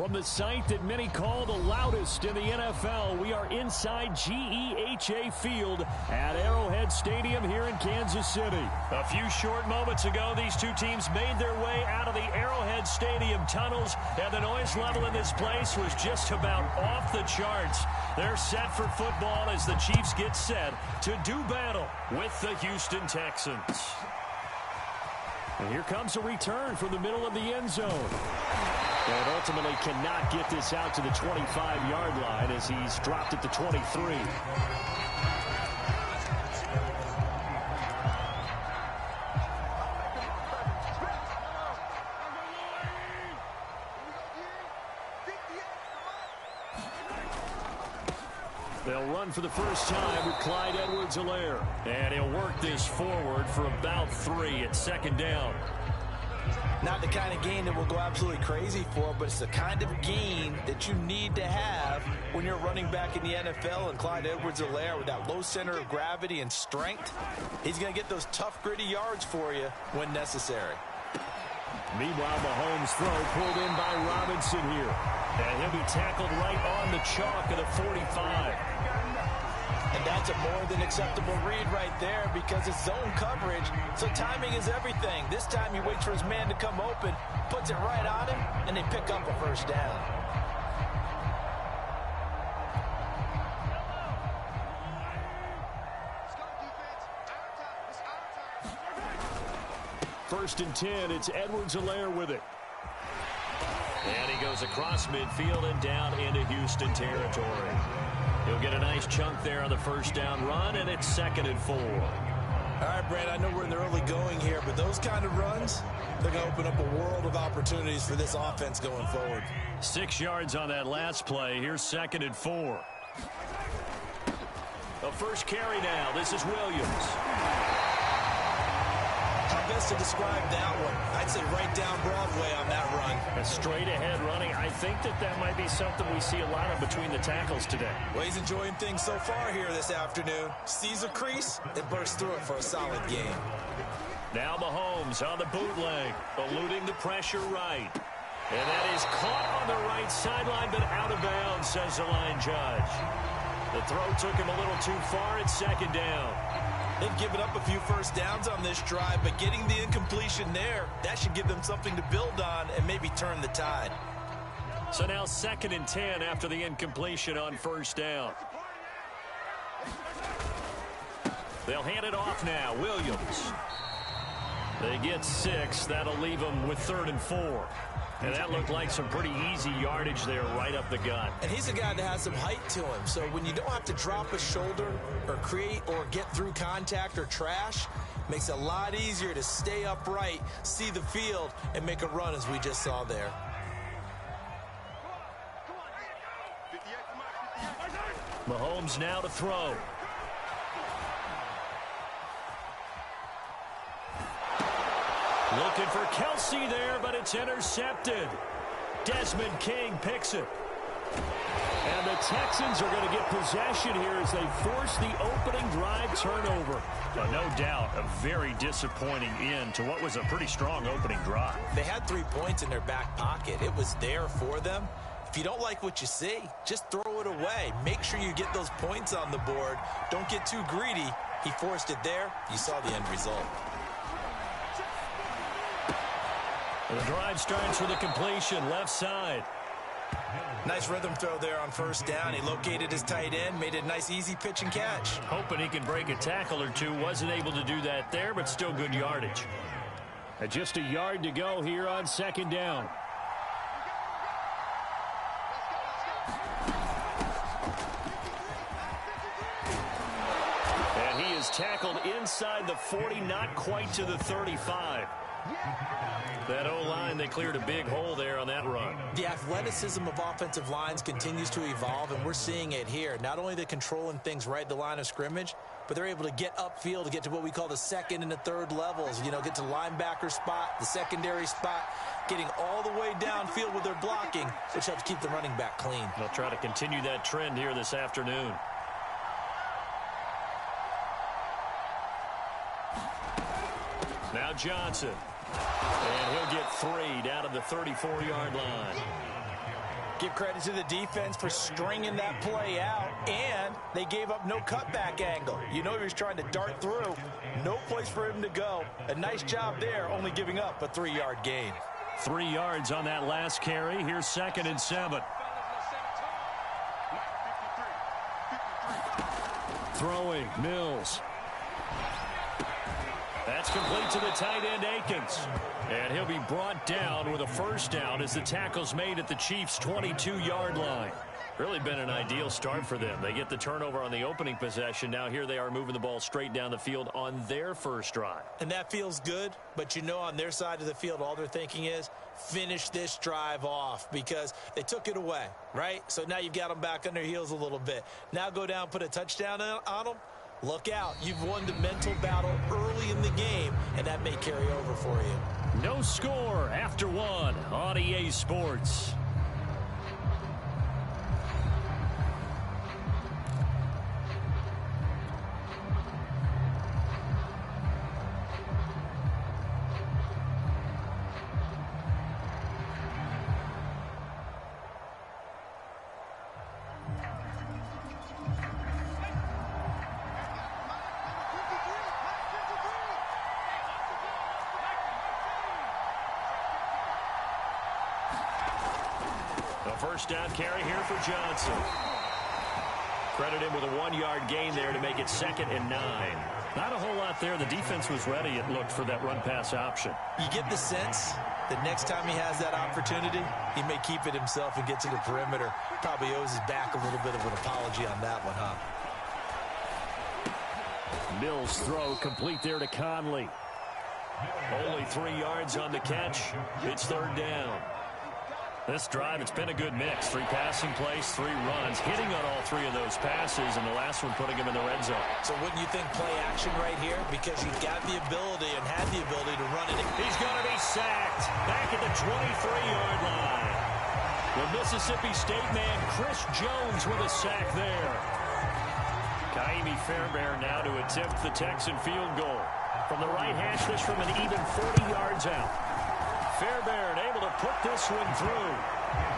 From the site that many call the loudest in the NFL, we are inside GEHA Field at Arrowhead Stadium here in Kansas City. A few short moments ago, these two teams made their way out of the Arrowhead Stadium tunnels, and the noise level in this place was just about off the charts. They're set for football as the Chiefs get set to do battle with the Houston Texans. And here comes a return from the middle of the end zone. And ultimately cannot get this out to the 25-yard line as he's dropped at the 23. They'll run for the first time with Clyde Edwards-Helaire. And he'll work this forward for about 3 at second down. Not the kind of gain that we'll go absolutely crazy for, but it's the kind of gain that you need to have when you're running back in the NFL. And Clyde Edwards-Helaire, with that low center of gravity and strength, he's going to get those tough, gritty yards for you when necessary. Meanwhile, Mahomes' throw pulled in by Robinson here. And he'll be tackled right on the chalk of the 45. And that's a more than acceptable read right there because it's zone coverage, so timing is everything. This time he waits for his man to come open, puts it right on him, and they pick up a first down. First and 10, it's Edwards-Helaire with it. And he goes across midfield and down into Houston territory. He'll get a nice chunk there on the first down run, and it's 2nd and 4. All right, Brad, I know we're in the early going here, but those kind of runs, they're going to open up a world of opportunities for this offense going forward. 6 yards on that last play. Here's 2nd and 4. The first carry now. This is Williams. How best to describe that one? I'd say right down Broadway on that run. A straight-ahead running. I think that might be something we see a lot of between the tackles today. Well, he's enjoying things so far here this afternoon. Sees a crease and bursts through it for a solid game. Now Mahomes on the bootleg, eluding the pressure right. And that is caught on the right sideline, but out of bounds, says the line judge. The throw took him a little too far at 2nd down. They've given up a few first downs on this drive, but getting the incompletion there, that should give them something to build on and maybe turn the tide. So now 2nd and 10 after the incompletion on first down. They'll hand it off now. Williams. They get 6. That'll leave them with 3rd and 4. And that looked like some pretty easy yardage there right up the gut. And he's a guy that has some height to him. So when you don't have to drop a shoulder or create or get through contact or trash, makes it a lot easier to stay upright, see the field, and make a run as we just saw there. Mahomes now to throw. Looking for Kelsey there, but it's intercepted. Desmond King picks it. And the Texans are going to get possession here as they force the opening drive turnover. But no doubt, a very disappointing end to what was a pretty strong opening drive. They had 3 points in their back pocket. It was there for them. If you don't like what you see, just throw it away. Make sure you get those points on the board. Don't get too greedy. He forced it there. You saw the end result. The drive starts with a completion, left side. Nice rhythm throw there on first down. He located his tight end, made it a nice easy pitch and catch. Hoping he can break a tackle or two. Wasn't able to do that there, but still good yardage. Just a yard to go here on 2nd down. And he is tackled inside the 40, not quite to the 35. That O-line, they cleared a big hole there on that run. The athleticism of offensive lines continues to evolve, and we're seeing it here. Not only they're controlling things right at the line of scrimmage, but they're able to get upfield to get to what we call the 2nd and the 3rd levels. You know, get to the linebacker spot, the secondary spot, getting all the way downfield with their blocking, which helps keep the running back clean. They'll try to continue that trend here this afternoon. Now Johnson. And he'll get 3 down to the 34-yard line. Give credit to the defense for stringing that play out, and they gave up no cutback angle. You know he was trying to dart through. No place for him to go. A nice job there, only giving up a 3-yard gain. 3 yards on that last carry. Here's 2nd and 7. Throwing, Mills. That's complete to the tight end, Akins. And he'll be brought down with a first down as the tackle's made at the Chiefs' 22-yard line. Really been an ideal start for them. They get the turnover on the opening possession. Now here they are moving the ball straight down the field on their first drive. And that feels good, but you know on their side of the field, all they're thinking is finish this drive off because they took it away, right? So now you've got them back on their heels a little bit. Now go down, put a touchdown on them. Look out. You've won the mental battle early in the game, and that may carry over for you. No score after 1 on EA Sports. First down carry here for Johnson. Credit him with a 1-yard gain there to make it 2nd and 9. Not a whole lot there. The defense was ready, it looked, for that run-pass option. You get the sense that next time he has that opportunity, he may keep it himself and get to the perimeter. Probably owes his back a little bit of an apology on that one, huh? Mills' throw complete there to Conley. Only 3 yards on the catch. It's 3rd down. This drive, it's been a good mix. 3 passing plays, 3 runs, hitting on all 3 of those passes, and the last one putting him in the red zone. So wouldn't you think play action right here? Because you've got the ability and had the ability to run it. He's going to be sacked back at the 23-yard line. The Mississippi State man, Chris Jones, with a sack there. Kaimi Fairbairn now to attempt the Texan field goal. From the right hash, this from an even 40 yards out. Fairbairn able to put this one through.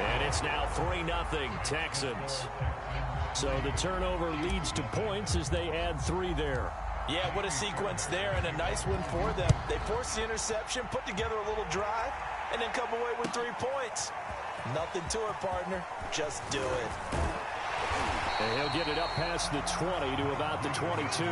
And it's now 3-0 Texans. So the turnover leads to points as they add 3 there. Yeah, what a sequence there, and a nice one for them. They force the interception, put together a little drive, and then come away with 3 points. Nothing to it, partner. Just do it. And he'll get it up past the 20 to about the 22.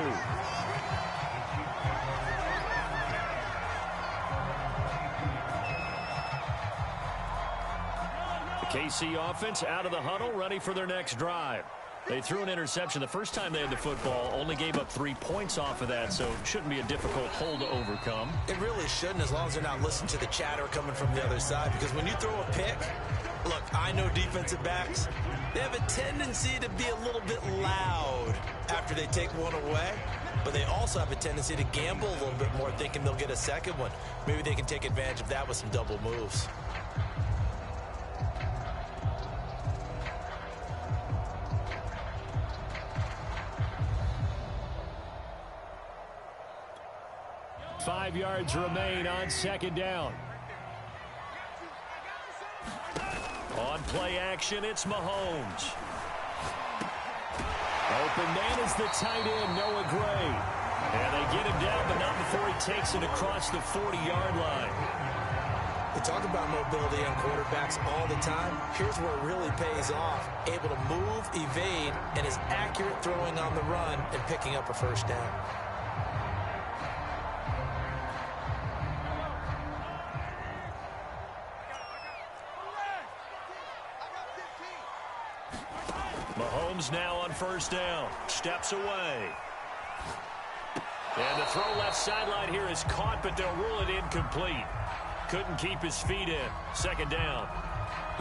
KC offense out of the huddle, ready for their next drive. They threw an interception the first time they had the football, only gave up 3 points off of that, so it shouldn't be a difficult hole to overcome. It really shouldn't, as long as they're not listening to the chatter coming from the other side, because when you throw a pick, look, I know defensive backs, they have a tendency to be a little bit loud after they take one away, but they also have a tendency to gamble a little bit more, thinking they'll get a second one. Maybe they can take advantage of that with some double moves. Five yards remain on 2nd down. On play action, it's Mahomes. Open man is the tight end, Noah Gray. And they get him down, but not before he takes it across the 40-yard line. We talk about mobility on quarterbacks all the time. Here's where it really pays off. Able to move, evade, and is accurate throwing on the run and picking up a first down. Mahomes now on 1st down. Steps away. And the throw left sideline here is caught, but they'll rule it incomplete. Couldn't keep his feet in. 2nd down.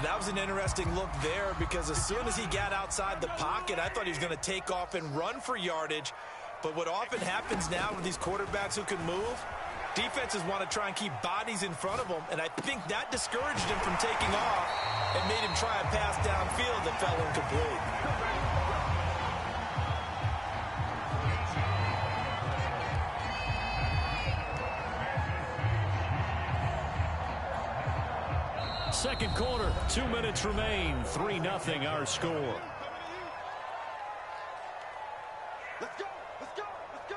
That was an interesting look there because as soon as he got outside the pocket, I thought he was going to take off and run for yardage. But what often happens now with these quarterbacks who can move, defenses want to try and keep bodies in front of them, and I think that discouraged him from taking off and made him try a pass downfield that fell incomplete. Second quarter, 2 minutes remain. 3-0 our score. Let's go! Let's go! Let's go!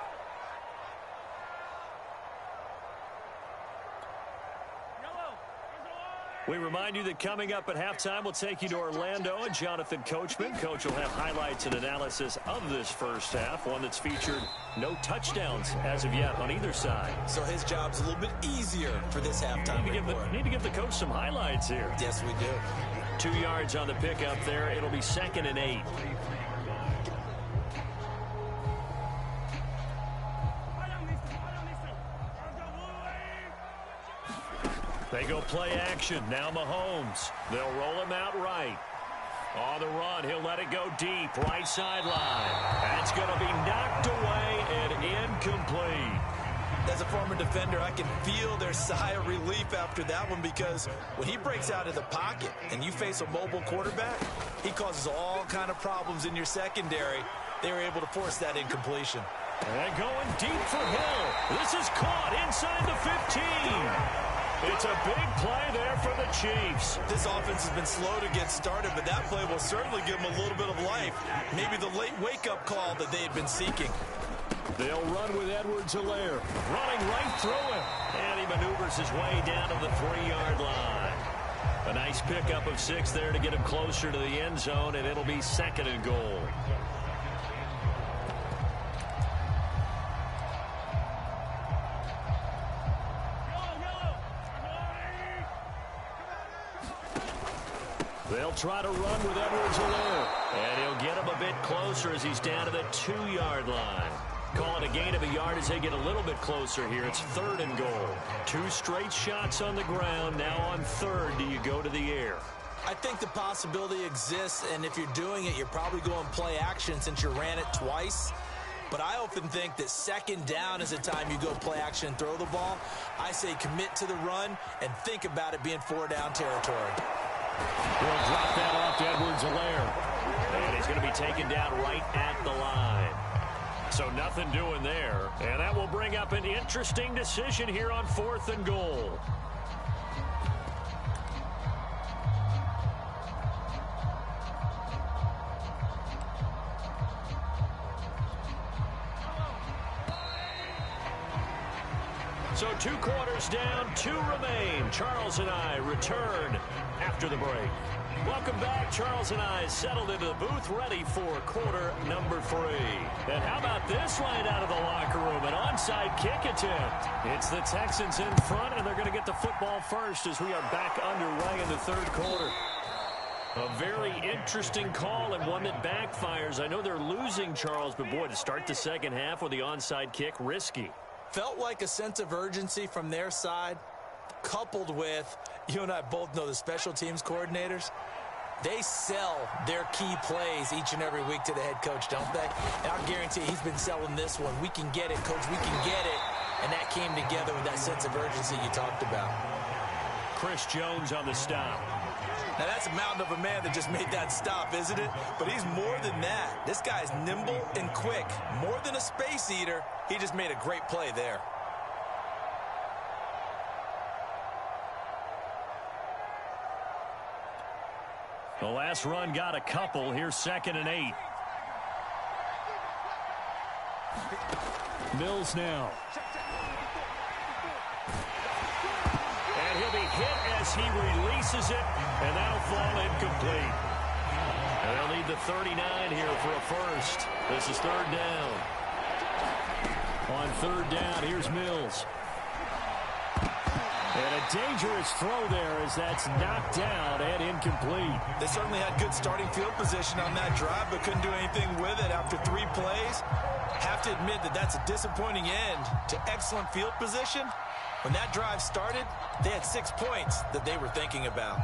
We remind you that coming up at halftime, we'll take you to Orlando and Jonathan Coachman. Coach will have highlights and analysis of this first half, one that's featured no touchdowns as of yet on either side. So his job's a little bit easier for this halftime report. Need to give the coach some highlights here. Yes, we do. 2 yards on the pickup there. It'll be 2nd and 8. They go play action. Now Mahomes. They'll roll him out right. On the run, he'll let it go deep. Right sideline. That's going to be knocked away and incomplete. As a former defender, I can feel their sigh of relief after that one, because when he breaks out of the pocket and you face a mobile quarterback, he causes all kind of problems in your secondary. They were able to force that incompletion. And going deep for Hill. This is caught inside the 15. It's a big play there for the Chiefs. This offense has been slow to get started, but that play will certainly give them a little bit of life. Maybe the late wake-up call that they had been seeking. They'll run with Edwards-Helaire. Running right through him. And he maneuvers his way down to the 3-yard line. A nice pickup of 6 there to get him closer to the end zone, and it'll be 2nd and goal. They'll try to run with Edwards-Helaire. And he'll get him a bit closer as he's down to the 2-yard line. Call it a gain of a yard as they get a little bit closer here. It's 3rd and goal. 2 straight shots on the ground. Now on 3rd, do you go to the air? I think the possibility exists, and if you're doing it, you're probably going play action since you ran it twice. But I often think that 2nd down is the time you go play action and throw the ball. I say commit to the run and think about it being 4-down territory. He'll drop that off to Edwards-Helaire. And he's going to be taken down right at the line. So nothing doing there. And that will bring up an interesting decision here on 4th and goal. So 2 quarters down, 2 remain. Charles and I return after the break. Welcome back. Charles and I settled into the booth, ready for quarter number 3. And how about this right out of the locker room? An onside kick attempt. It's the Texans in front, and they're going to get the football first as we are back underway in the 3rd quarter. A very interesting call and one that backfires. I know they're losing, Charles, but boy, to start the 2nd half with the onside kick, risky. Felt like a sense of urgency from their side, coupled with, you and I both know the special teams coordinators, they sell their key plays each and every week to the head coach, don't they? And I guarantee he's been selling this one. We can get it, coach, we can get it. And that came together with that sense of urgency you talked about. Chris Jones on the stop. Now, that's a mountain of a man that just made that stop, isn't it? But he's more than that. This guy's nimble and quick. More than a space eater, he just made a great play there. The last run got a couple. Here's 2nd and 8. Mills now. And he'll be hit as he releases it, and that'll fall incomplete. And they'll need the 39 here for a first. This is 3rd down. On 3rd down, here's Mills. And a dangerous throw there as that's knocked down and incomplete. They certainly had good starting field position on that drive, but couldn't do anything with it after 3 plays. Have to admit that that's a disappointing end to excellent field position. When that drive started, they had 6 points that they were thinking about.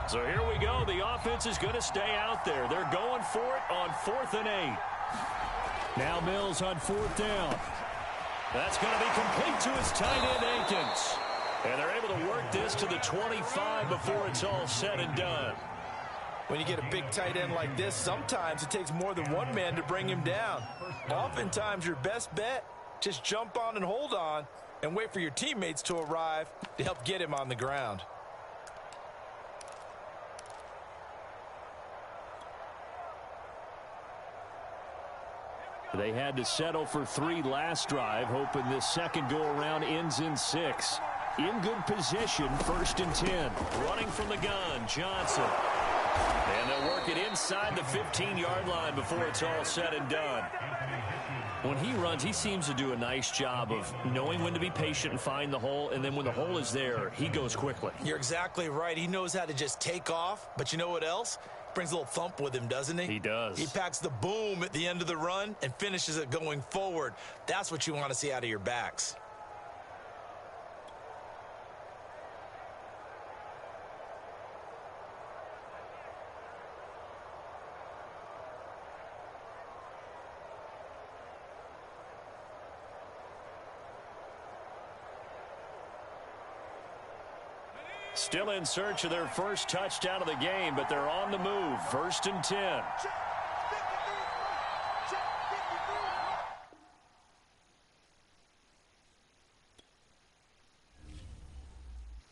So here we go. The offense is going to stay out there. They're going for it on 4th and 8. Now Mills on 4th down. That's going to be complete to his tight end, Akins. And they're able to work this to the 25 before it's all said and done. When you get a big tight end like this, sometimes it takes more than one man to bring him down. Oftentimes, your best bet, just jump on and hold on. and wait for your teammates to arrive to help get him on the ground. They had to settle for 3 last drive, hoping this second go-around ends in 6. In good position, 1st and 10. Running from the gun, Johnson. And they'll work it inside the 15-yard line before it's all said and done. When he runs, he seems to do a nice job of knowing when to be patient and find the hole, and then when the hole is there, he goes quickly. You're exactly right. He knows how to just take off, but you know what else? Brings a little thump with him, doesn't he? He does. He packs the boom at the end of the run and finishes it going forward. That's what you want to see out of your backs. Still in search of their first touchdown of the game, but they're on the move. 1st and 10.